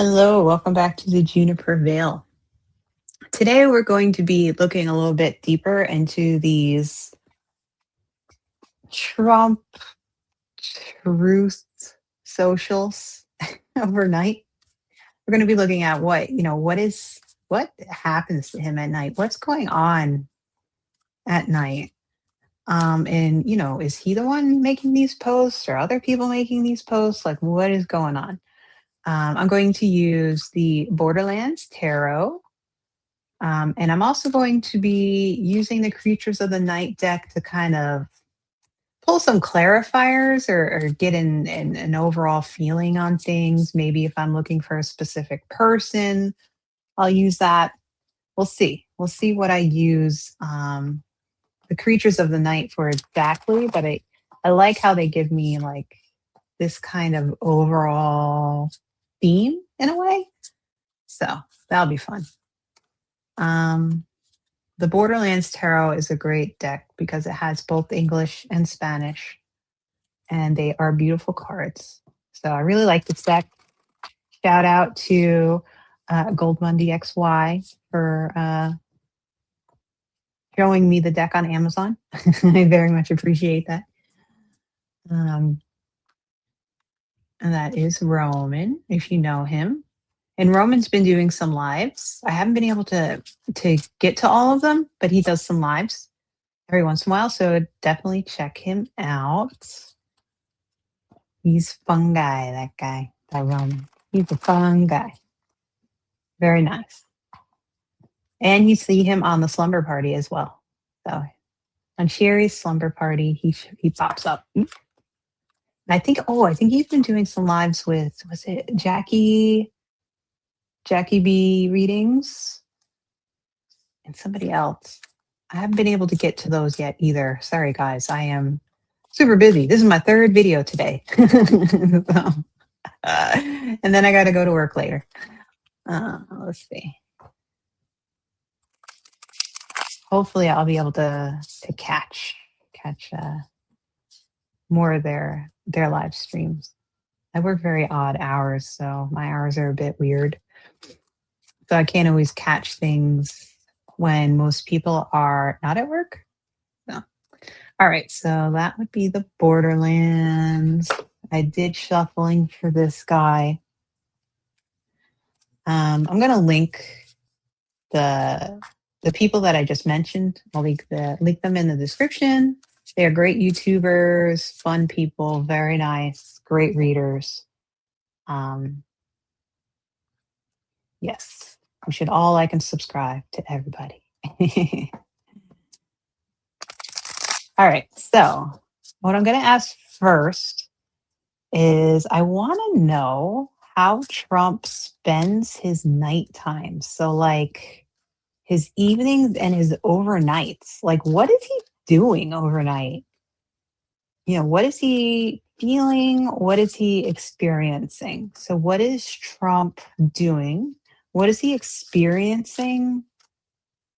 Hello, welcome back to the Juniper Vale. Today we're going to be looking a little bit deeper into these Trump truth socials overnight. We're going to be looking at what happens to him at night? What's going on at night? And is he the one making these posts or other people making these posts? Like what is going on? I'm going to use the Borderlands Tarot. And I'm also going to be using the Creatures of the Night deck to kind of pull some clarifiers or get an overall feeling on things. Maybe if I'm looking for a specific person, I'll use that. We'll see. We'll see what I use the Creatures of the Night for exactly, but I like how they give me like this kind of overall theme in a way. So that'll be fun. Um, The Borderlands Tarot is a great deck because it has both English and Spanish, and they are beautiful cards. So I really like this deck. Shout out to Goldmundi XY for showing me the deck on Amazon. I very much appreciate that. Um, and that is Roman, if you know him. And Roman's been doing some lives. I haven't been able to get to all of them, but he does some lives every once in a while. So definitely check him out. He's fun guy, that guy, that Roman. He's a fun guy. Very nice. And you see him on the slumber party as well. So on Sherry's slumber party, he pops up. I think he's been doing some lives with was it Jackie B readings and somebody else. I haven't been able to get to those yet either. Sorry guys, I am super busy. This is my third video today. So, and then I got to go to work later. Let's see. Hopefully, I'll be able to catch more of their live streams. I work very odd hours, so my hours are a bit weird. So I can't always catch things when most people are not at work. So, all right, so that would be the Borderlands. I did shuffling for this guy. I'm going to link the people that I just mentioned. I'll link them in the description. They are great YouTubers, fun people, very nice, great readers. Yes, we should all like and subscribe to everybody. All right, so what I'm going to ask first is I want to know how Trump spends his nighttime. So, like, his evenings and his overnights. Like, what is he doing overnight? What is he feeling? What is he experiencing? So, what is Trump doing? What is he experiencing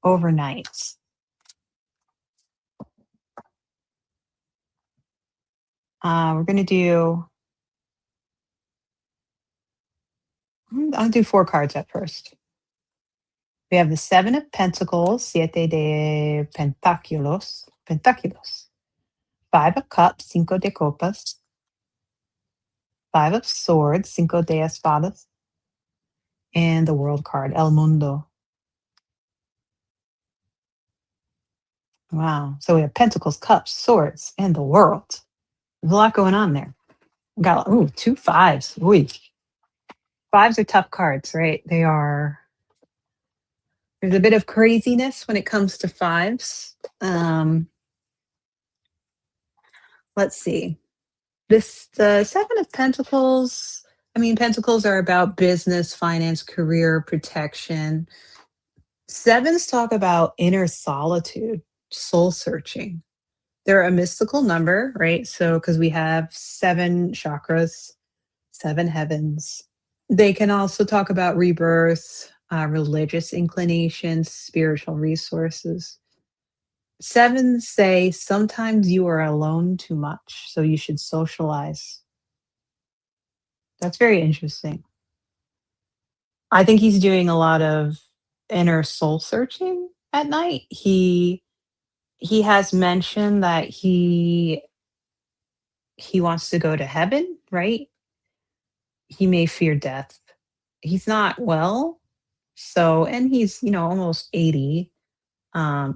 overnight? We're going to do, I'll do 4 cards at first. We have the Seven of Pentacles, Siete de Pentáculos, 5 of Cups, Cinco de Copas, 5 of Swords, Cinco de Espadas, and the World card, El Mundo. Wow. So we have Pentacles, Cups, Swords, and the World. There's a lot going on there. We got 2 fives. Ooh. Fives are tough cards, right? There's a bit of craziness when it comes to fives. Let's see. The Seven of Pentacles. I mean, Pentacles are about business, finance, career, protection. Sevens talk about inner solitude, soul searching. They're a mystical number, right? So, because we have 7 chakras, 7 heavens. They can also talk about rebirth, religious inclinations, spiritual resources. Sevens say sometimes you are alone too much, so you should socialize. That's very interesting. I think he's doing a lot of inner soul searching at night. He has mentioned that he wants to go to heaven, right? He may fear death. He's not well, so and he's, almost 80.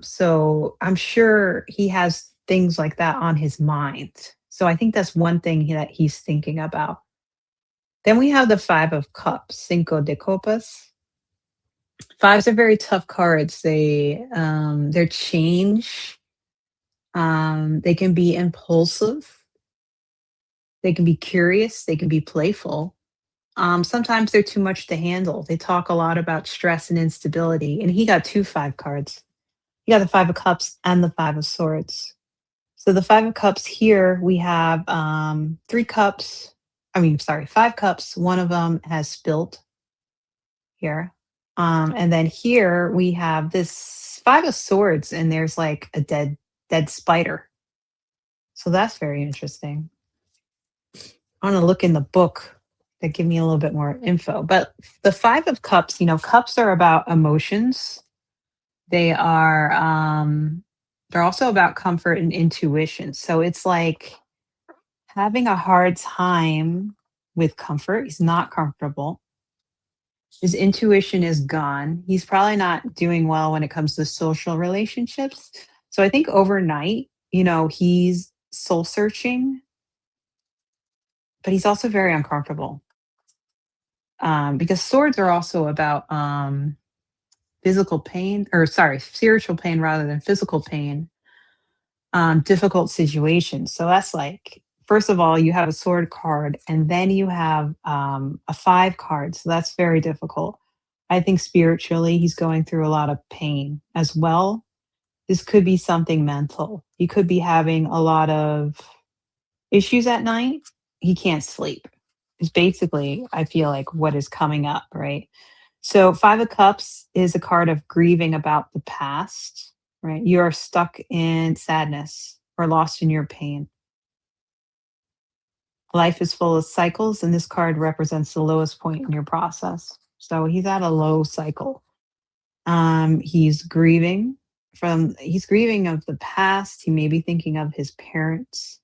So I'm sure he has things like that on his mind. So I think that's one thing that he's thinking about. Then we have the 5 of Cups, Cinco de Copas. Fives are very tough cards. They're change. They can be impulsive. They can be curious. They can be playful. Sometimes they're too much to handle. They talk a lot about stress and instability. And he got two 5 cards. He got the 5 of Cups and the 5 of Swords. So the 5 of Cups here, we have 3 cups. I mean, sorry, 5 cups. One of them has spilt here. And then here we have this 5 of Swords, and there's like a dead spider. So that's very interesting. I want to look in the book that give me a little bit more info. But the 5 of Cups, cups are about emotions. They are they're also about comfort and intuition. So it's like having a hard time with comfort. He's not comfortable. His intuition is gone. He's probably not doing well when it comes to social relationships. So I think overnight, he's soul searching, but he's also very uncomfortable. Because swords are also about physical pain, or sorry, spiritual pain rather than physical pain, difficult situations. So that's like, first of all, you have a sword card, and then you have a 5 card. So that's very difficult. I think spiritually, he's going through a lot of pain as well. This could be something mental. He could be having a lot of issues at night. He can't sleep. It's basically, I feel like, what is coming up, right? So, 5 of Cups is a card of grieving about the past, right? You are stuck in sadness or lost in your pain. Life is full of cycles, and this card represents the lowest point in your process. So, he's at a low cycle. He's grieving of the past. He may be thinking of his parents.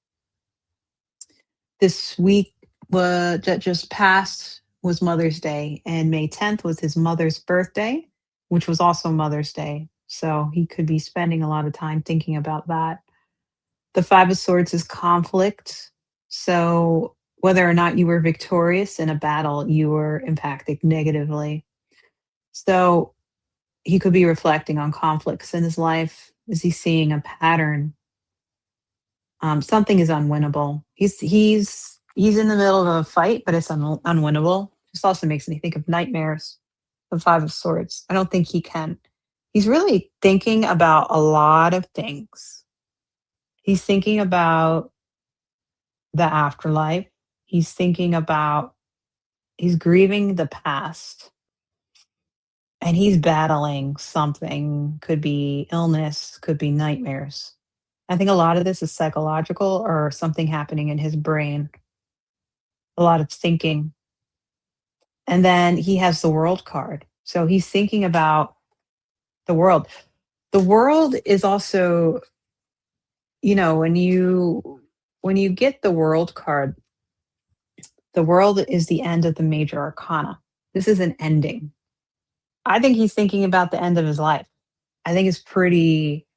This week that just passed was Mother's Day, and May 10th was his mother's birthday, which was also Mother's Day. So he could be spending a lot of time thinking about that. The 5 of Swords is conflict. So whether or not you were victorious in a battle, you were impacted negatively. So he could be reflecting on conflicts in his life. Is he seeing a pattern? Something is unwinnable. He's in the middle of a fight, but it's unwinnable. This also makes me think of nightmares. The 5 of Swords. I don't think he can. He's really thinking about a lot of things. He's thinking about the afterlife. He's thinking about he's grieving the past, and he's battling something. Could be illness, could be nightmares. I think a lot of this is psychological or something happening in his brain, a lot of thinking. And then he has the world card. So he's thinking about the world. The world is also, when you get the world card, the world is the end of the major arcana. This is an ending. I think he's thinking about the end of his life. I think it's pretty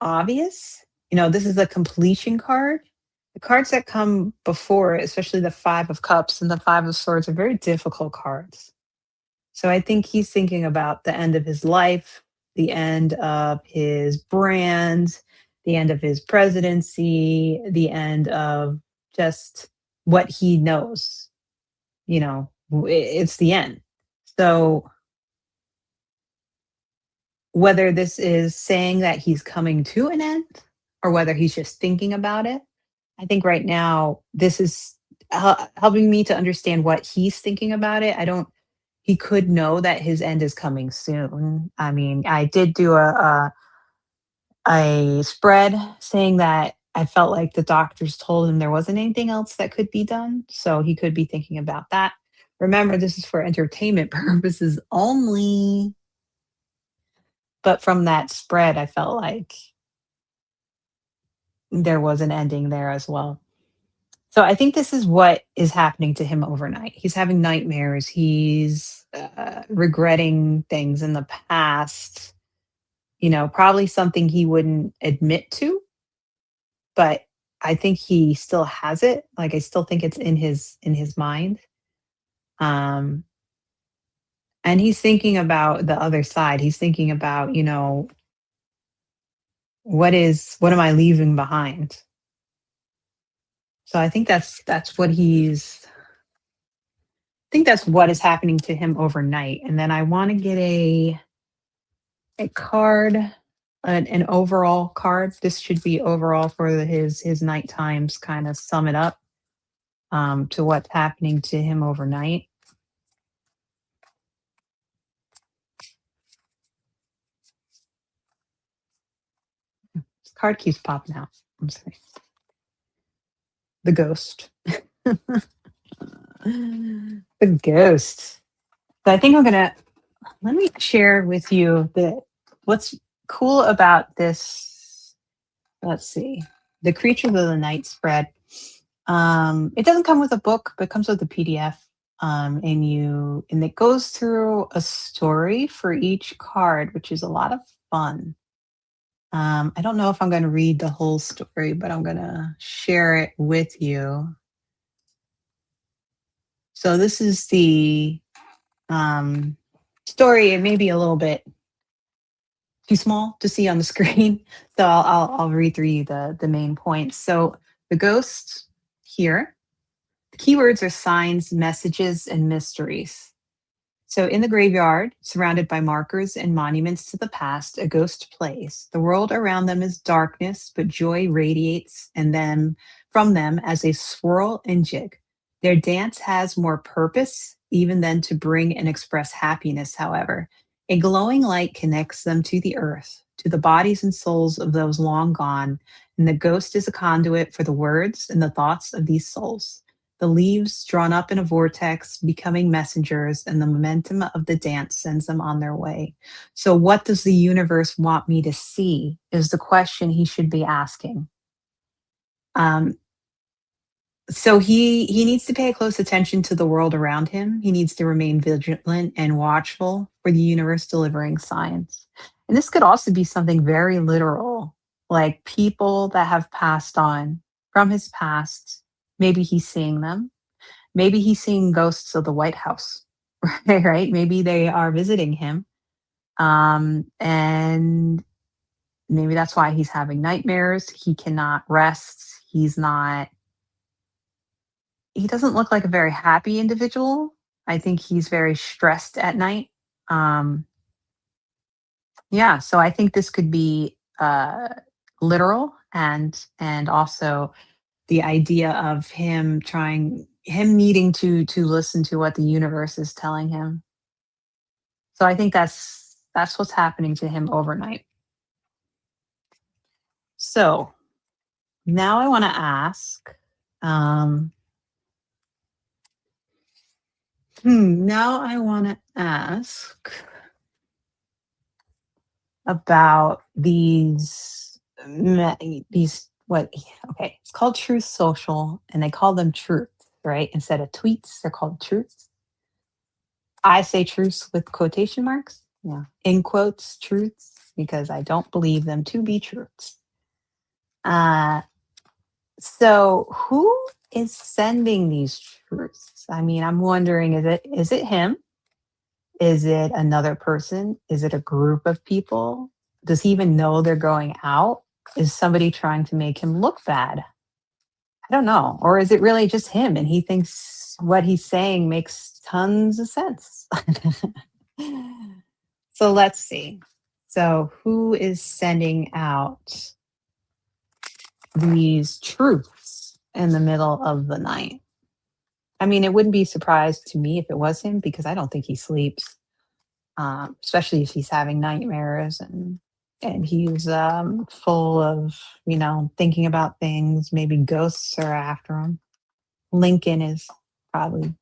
obvious. This is a completion card. The cards that come before it, especially the 5 of Cups and the 5 of Swords, are very difficult cards. So I think he's thinking about the end of his life, the end of his brand, the end of his presidency, the end of just what he knows. It's the end. So whether this is saying that he's coming to an end or whether he's just thinking about it, I think right now this is helping me to understand what he's thinking about it. I don't He could know that his end is coming soon. I mean, I did do a spread saying that I felt like the doctors told him there wasn't anything else that could be done, so he could be thinking about that. Remember, this is for entertainment purposes only. But from that spread, I felt like there was an ending there as well. So I think this is what is happening to him overnight. He's having nightmares. He's regretting things in the past, probably something he wouldn't admit to, but I think he still has it. Like I still think it's in his mind. Um and he's thinking about the other side. He's thinking about, what am I leaving behind? So I think that's what is happening to him overnight. And then I want to get a card, an overall card. This should be overall for his night times, kind of sum it up to what's happening to him overnight. This card keeps popping out. I'm sorry. The ghost. The ghost. So I think let me share with you what's cool about this. Let's see. The Creatures of the Night spread. It doesn't come with a book, but it comes with a PDF. And it goes through a story for each card, which is a lot of fun. I don't know if I'm going to read the whole story, but I'm going to share it with you. So this is the story. It may be a little bit too small to see on the screen, so I'll read through you the main points. So the ghosts here. The keywords are signs, messages, and mysteries. So, in the graveyard, surrounded by markers and monuments to the past, a ghost plays. The world around them is darkness, but joy radiates from them as they swirl and jig. Their dance has more purpose even than to bring and express happiness, however. A glowing light connects them to the earth, to the bodies and souls of those long gone, and the ghost is a conduit for the words and the thoughts of these souls. The leaves drawn up in a vortex, becoming messengers, and the momentum of the dance sends them on their way. So, what does the universe want me to see? Is the question he should be asking. Um, so he needs to pay close attention to the world around him. He needs to remain vigilant and watchful for the universe delivering signs. And this could also be something very literal, like people that have passed on from his past. Maybe he's seeing them. Maybe he's seeing ghosts of the White House, right? Maybe they are visiting him. And maybe that's why he's having nightmares. He cannot rest. He doesn't look like a very happy individual. I think he's very stressed at night. Um, yeah, so I think this could be literal and also the idea of him needing to listen to what the universe is telling him. So I think that's what's happening to him overnight. So now I want to ask, um, now I want to ask about these what okay, it's called Truth Social and they call them truths, right? Instead of tweets, they're called truths. I say truths with quotation marks, yeah, in quotes, truths, because I don't believe them to be truths. Uh, so who is sending these truths? I mean, I'm wondering, is it him? Is it another person? Is it a group of people? Does he even know they're going out? Is somebody trying to make him look bad? I don't know. Or is it really just him and he thinks what he's saying makes tons of sense? So let's see. So, who is sending out these truths in the middle of the night? I mean, it wouldn't be a surprise to me if it was him because I don't think he sleeps, especially if he's having nightmares and he's full of thinking about things. Maybe ghosts are after him. Lincoln is probably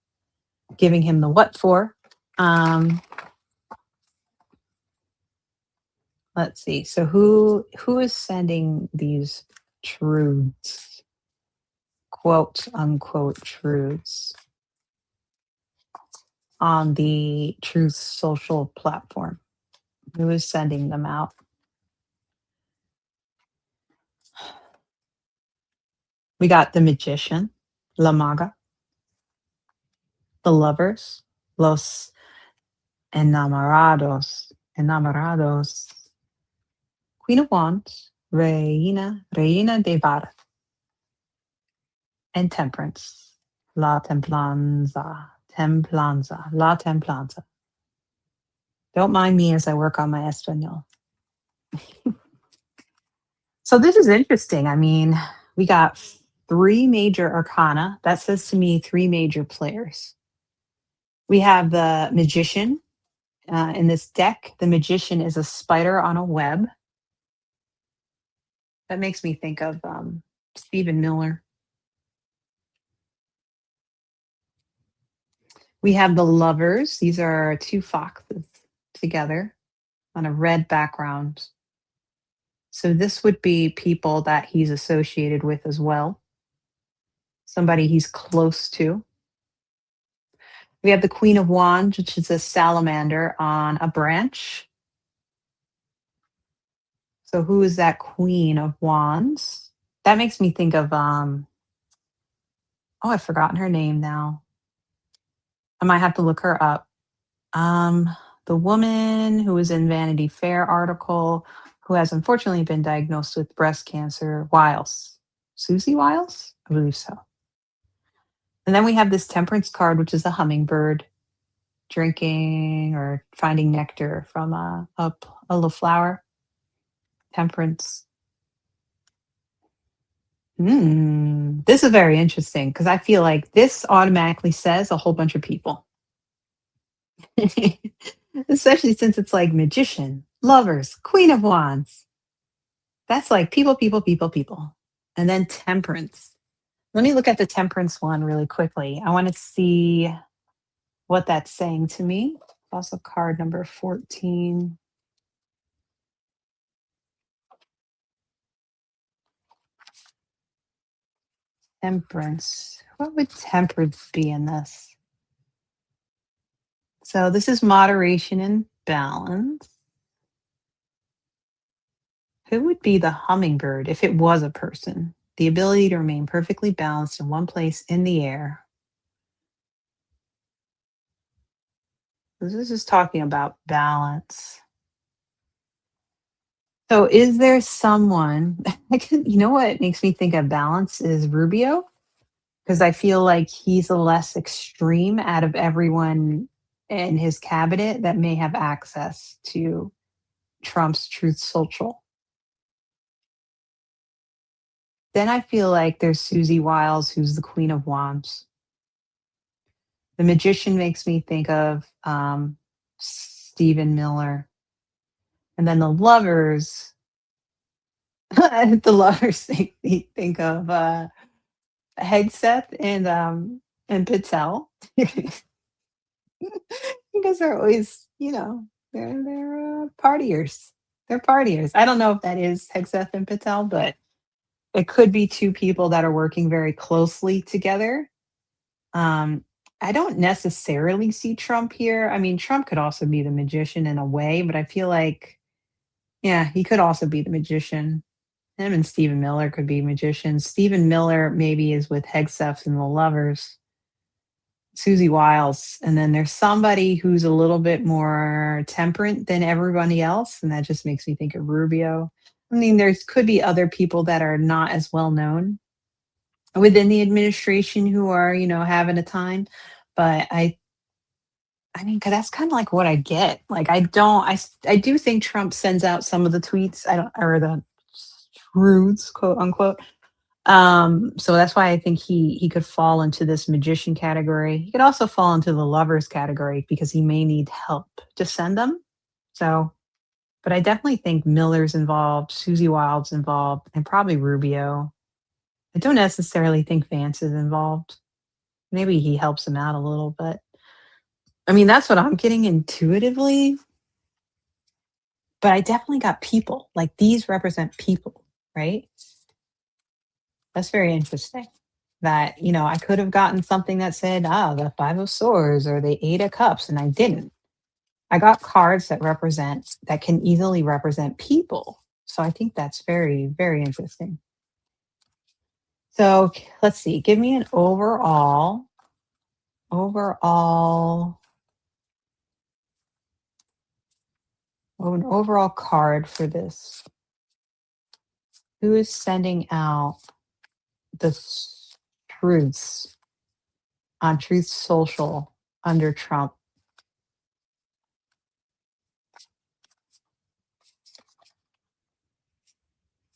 giving him the what for. Um, let's see. So who is sending these truths, quote unquote truths, on the Truth Social platform? Who is sending them out? We got the magician, La Maga, the lovers, Los enamorados, Queen of Wands, Reina de Bar, and Temperance, La Templanza. Don't mind me as I work on my Espanol. So this is interesting. I mean, we got three major arcana. That says to me three major players. We have the magician. In this deck, the magician is a spider on a web. That makes me think of Stephen Miller. We have the lovers. These are two foxes together on a red background. So this would be people that he's associated with as well, somebody he's close to. We have the Queen of Wands, which is a salamander on a branch. So who is that Queen of Wands? That makes me think of oh, I've forgotten her name now. I might have to look her up. Um, the woman who was in Vanity Fair article who has unfortunately been diagnosed with breast cancer, Wiles. Susie Wiles? I believe so. And then we have this temperance card, which is a hummingbird drinking or finding nectar from a little flower. Temperance. This is very interesting because I feel like this automatically says a whole bunch of people. Especially since it's like magician, lovers, queen of wands. That's like people, people, people, people. And then temperance. Let me look at the temperance one really quickly. I want to see what that's saying to me. Also, card number 14. Temperance. What would temperance be in this? So, this is moderation and balance. Who would be the hummingbird if it was a person? The ability to remain perfectly balanced in one place in the air. This is talking about balance. So, is there someone, you know what makes me think of balance is Rubio? Because I feel like he's a less extreme out of everyone in his cabinet that may have access to Trump's Truth Social. Then I feel like there's Susie Wiles, who's the Queen of Wands. The magician makes me think of Stephen Miller. And then the lovers, the lovers make me think of Hegseth and Patel. Because they're always, they're partiers. They're partiers. I don't know if that is Hegseth and Patel, but it could be two people that are working very closely together. Um, I don't necessarily see Trump here. I mean, Trump could also be the magician in a way, but I feel like, yeah, he could also be the magician. Him and Stephen Miller could be magicians. Stephen Miller maybe is with Hegseth and the lovers. Susie Wiles, and then there's somebody who's a little bit more temperate than everybody else, and that just makes me think of Rubio. I mean, there's could be other people that are not as well known within the administration who are, having a time, but I mean, 'cause that's kind of like what I get. Like, I do think Trump sends out some of the tweets. I don't, or the truths, quote unquote. So that's why I think he could fall into this magician category. He could also fall into the lovers category because he may need help to send them. So, but I definitely think Miller's involved, Susie Wild's involved, and probably Rubio. I don't necessarily think Vance is involved. Maybe he helps him out a little, but I mean, that's what I'm getting intuitively, but I definitely got people. Like these represent people, right? That's very interesting. That, I could have gotten something that said, the Five of Swords or the Eight of Cups, and I didn't. I got cards that can easily represent people. So I think that's very, very interesting. So let's see. Give me overall, an overall card for this. Who is sending out the truths on Truth Social under Trump?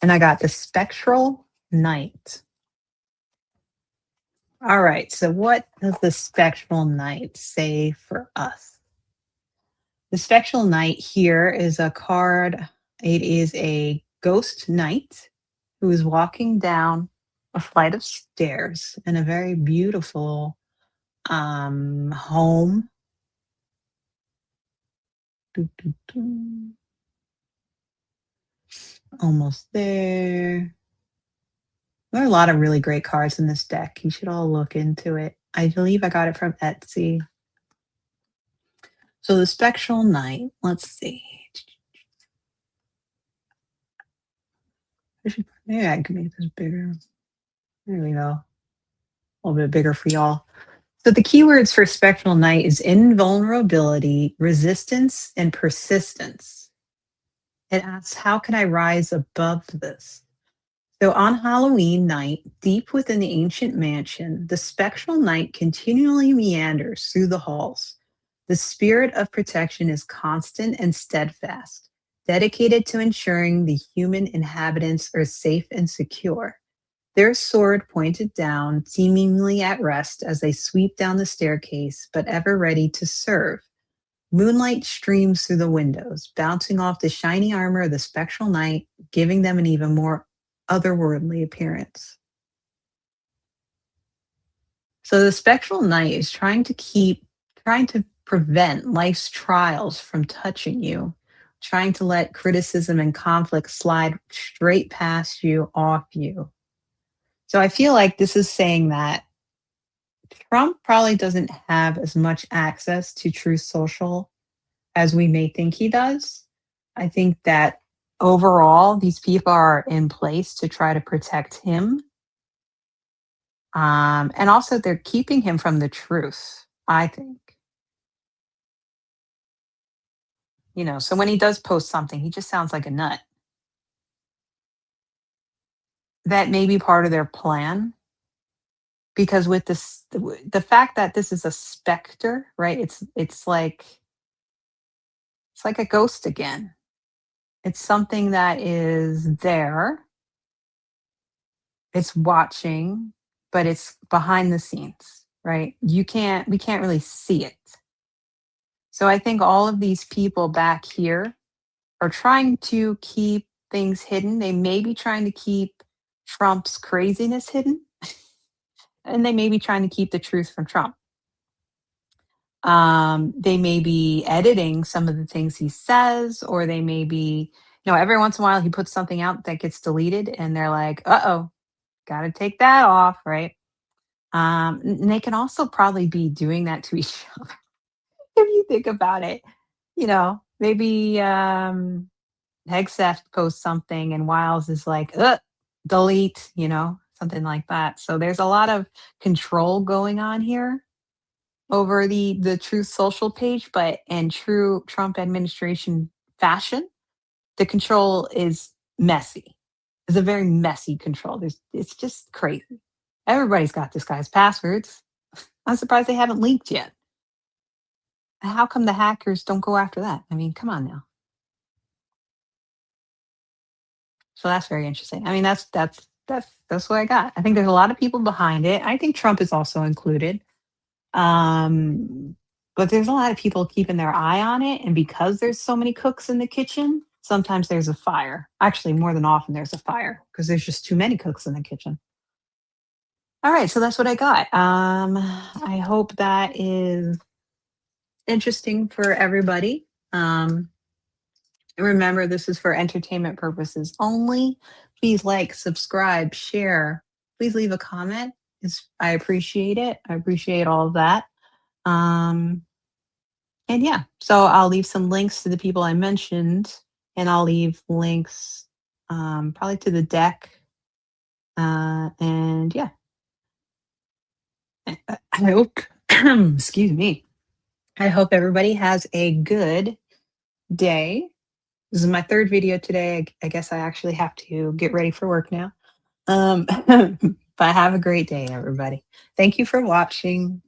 And I got the Spectral Knight. All right. So what does the Spectral Knight say for us? The Spectral Knight here is a card. It is a ghost knight who is walking down a flight of stairs in a very beautiful home. Doo, doo, doo. Almost there. There are a lot of really great cards in this deck. You should all look into it. I believe I got it from Etsy. So the Spectral Knight, let's see. Maybe I can make this bigger. There we go. A little bit bigger for y'all. So the keywords for Spectral Knight is invulnerability, resistance, and persistence. It asks, how can I rise above this? So on Halloween night, deep within the ancient mansion, the spectral knight continually meanders through the halls. The spirit of protection is constant and steadfast, dedicated to ensuring the human inhabitants are safe and secure. Their sword pointed down, seemingly at rest as they sweep down the staircase, but ever ready to serve. Moonlight streams through the windows, bouncing off the shiny armor of the spectral knight, giving them an even more otherworldly appearance. So the spectral knight is trying to prevent life's trials from touching you, trying to let criticism and conflict slide straight past you, off you. So I feel like this is saying that Trump probably doesn't have as much access to Truth Social as we may think he does. I think that overall, these people are in place to try to protect him. And also, they're keeping him from the truth, I think. So when he does post something, he just sounds like a nut. That may be part of their plan because with the fact that this is a specter, right? It's like a ghost again. It's something that is there. It's watching, but it's behind the scenes, right? We can't really see it. So I think all of these people back here are trying to keep things hidden. They may be trying to keep Trump's craziness hidden, and they may be trying to keep the truth from Trump. They may be editing some of the things he says, or they may be, every once in a while he puts something out that gets deleted, and they're like, "Uh-oh, got to take that off," right? And they can also probably be doing that to each other if you think about it. Maybe Hegseth posts something and Wiles is like, delete, something like that. So there's a lot of control going on here over the Truth Social page, but in true Trump administration fashion, the control is messy. It's a very messy control. It's just crazy. Everybody's got this guy's passwords. I'm surprised they haven't leaked yet. How come the hackers don't go after that? I mean, come on now. So that's very interesting. I mean, that's what I got. I think there's a lot of people behind it. I think Trump is also included. But there's a lot of people keeping their eye on it, and because there's so many cooks in the kitchen, sometimes there's a fire. Actually, more than often there's a fire because there's just too many cooks in the kitchen. All right, so that's what I got. I hope that is interesting for everybody. Remember, this is for entertainment purposes only. Please like, subscribe, share. Please leave a comment. I appreciate it. I appreciate all of that. Um, and yeah, so I'll leave some links to the people I mentioned, and I'll leave links probably to the deck. And yeah, I hope, excuse me, I hope everybody has a good day. This is my third video today. I guess I actually have to get ready for work now. But have a great day, everybody. Thank you for watching.